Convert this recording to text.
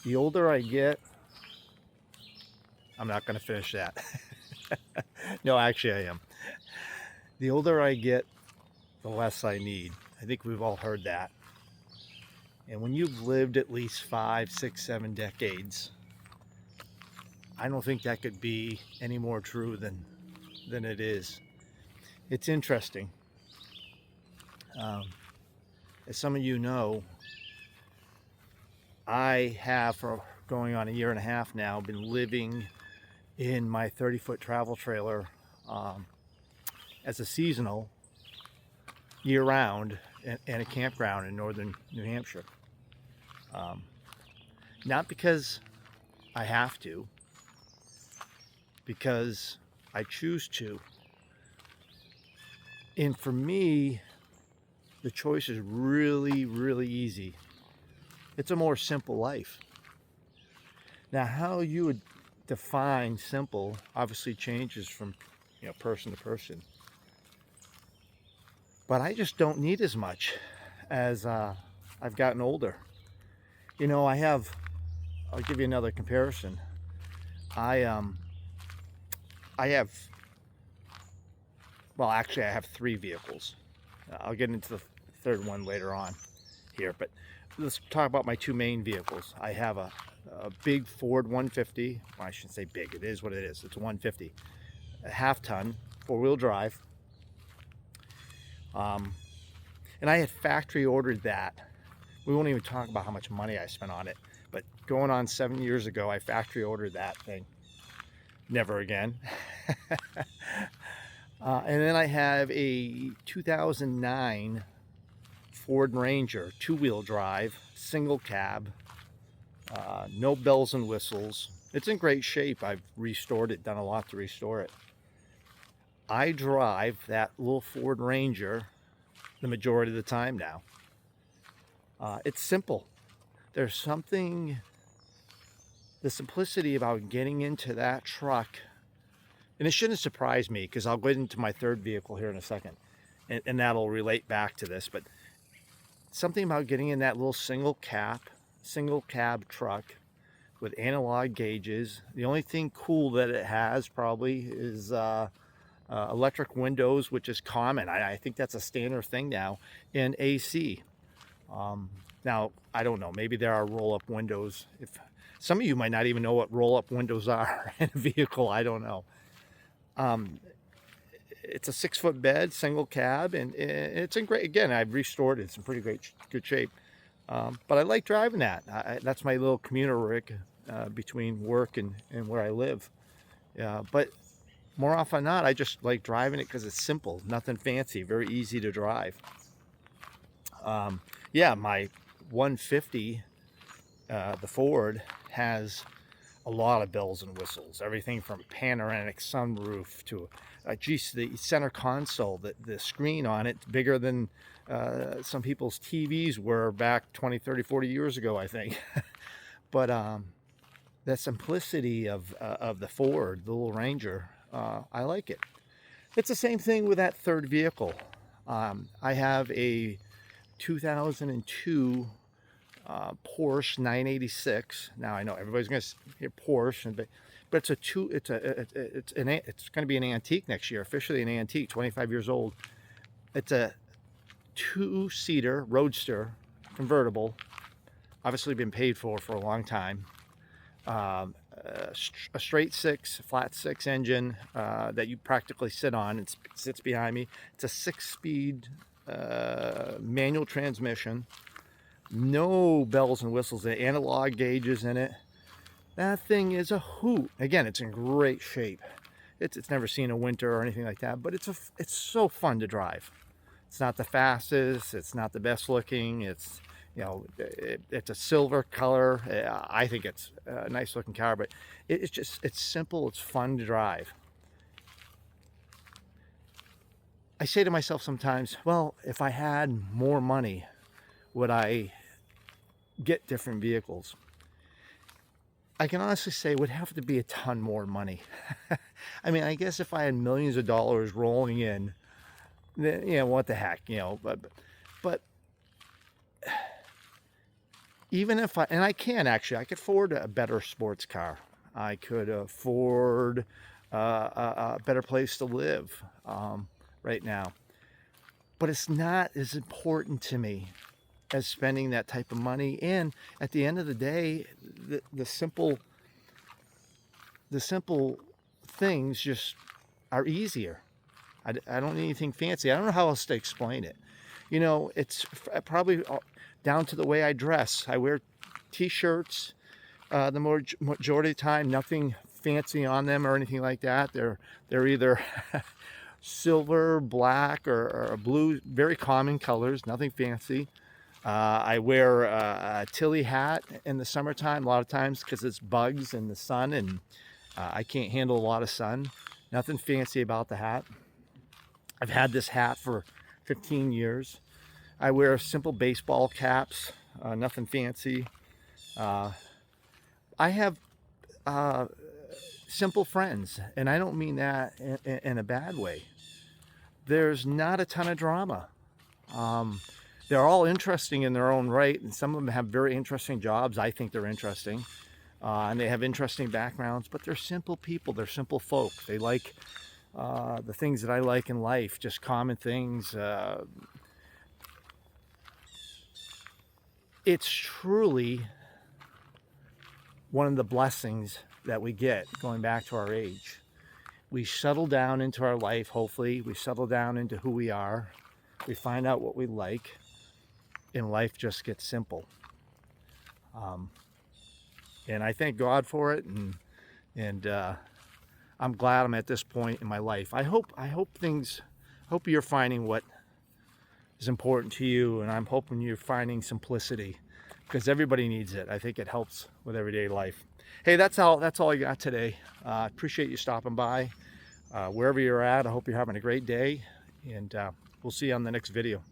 The older I get, I'm not going to finish that. No, actually, I am. The older I get, the less I need. I think we've all heard that. And when you've lived at least 5, 6, 7 decades, I don't think that could be any more true than it is. It's interesting. Um, as some of you know, I have, for going on a year and a half now, been living in my 30-foot travel trailer as a seasonal year-round and a campground in northern New Hampshire. Not because I have to, because I choose to. And for me, the choice is really, really easy. It's a more simple life. Now, how you would define simple obviously changes from person to person. But I just don't need as much as I've gotten older. I'll give you another comparison. I have, well, actually, I have 3 vehicles. I'll get into the third one later on here, but let's talk about my 2 main vehicles. I have a big Ford 150. Well, I shouldn't say big. It is what it is. It's a 150, a half-ton, 4-wheel drive. And I had factory ordered that. We won't even talk about how much money I spent on it, but going on 7 years ago, I factory ordered that thing. Never again. And then I have a 2009 Ford Ranger, 2-wheel drive, single cab, no bells and whistles. It's in great shape. I've restored it, done a lot to restore it. I drive that little Ford Ranger the majority of the time now. It's simple. There's something, the simplicity about getting into that truck, and it shouldn't surprise me because I'll get into my third vehicle here in a second, and that'll relate back to this, but something about getting in that little single cab truck with analog gauges. The only thing cool that it has probably is electric windows, which is common. I think that's a standard thing now, and AC. Now, I don't know, maybe there are roll-up windows. If some of you might not even know what roll-up windows are in a vehicle, I don't know. It's a 6-foot bed, single cab, and it's in great, again, I've restored it. It's in pretty good shape. But I like driving that. That's my little commuter rig between work and where I live. But more often than not, I just like driving it because it's simple, nothing fancy, very easy to drive. Yeah, my 150, the Ford, has a lot of bells and whistles. Everything from panoramic sunroof to, geez, the center console, the screen on it, bigger than some people's TVs were back 20, 30, 40 years ago, I think. But the simplicity of the Ford, the little Ranger, I like it. It's the same thing with that third vehicle. I have a 2002 Porsche 986. Now I know everybody's going to hear Porsche, but it's going to be an antique next year, officially an antique, 25 years old. It's a 2-seater roadster convertible, obviously been paid for a long time. A straight 6, flat 6 engine that you practically sit on. It sits behind me. It's a 6-speed manual transmission. No bells and whistles, analog gauges in it. That thing is a hoot. Again, it's in great shape. It's never seen a winter or anything like that, but it's so fun to drive. It's not the fastest, it's not the best looking, it's a silver color. I think it's a nice looking car, but it's simple, it's fun to drive. I say to myself sometimes, well, if I had more money, would I get different vehicles? I can honestly say it would have to be a ton more money. I mean, I guess if I had millions of dollars rolling in, then, what the heck, but even if I, and I can actually, I could afford a better sports car. I could afford a better place to live right now. But it's not as important to me as spending that type of money. And at the end of the day, the simple things just are easier. I don't need anything fancy. I don't know how else to explain it. You know, it's probably down to the way I dress. I wear t-shirts the majority of the time, nothing fancy on them or anything like that. They're either silver, black, or blue, very common colors, nothing fancy. I wear a Tilly hat in the summertime a lot of times because it's bugs and the sun, and I can't handle a lot of sun. Nothing fancy about the hat. I've had this hat for 15 years. I wear simple baseball caps, nothing fancy. I have simple friends, and I don't mean that in a bad way. There's not a ton of drama. They're all interesting in their own right, and some of them have very interesting jobs. I think they're interesting, and they have interesting backgrounds, but they're simple people. They're simple folk. They like the things that I like in life, just common things. It's truly one of the blessings that we get going back to our age. We settle down into our life, hopefully. We settle down into who we are. We find out what we like, and life just gets simple. And I thank God for it, and I'm glad I'm at this point in my life. I hope you're finding what is important to you, and I'm hoping you're finding simplicity, because everybody needs it. I think it helps with everyday life. Hey, that's all I got today. Appreciate you stopping by. Wherever you're at, I hope you're having a great day, and we'll see you on the next video.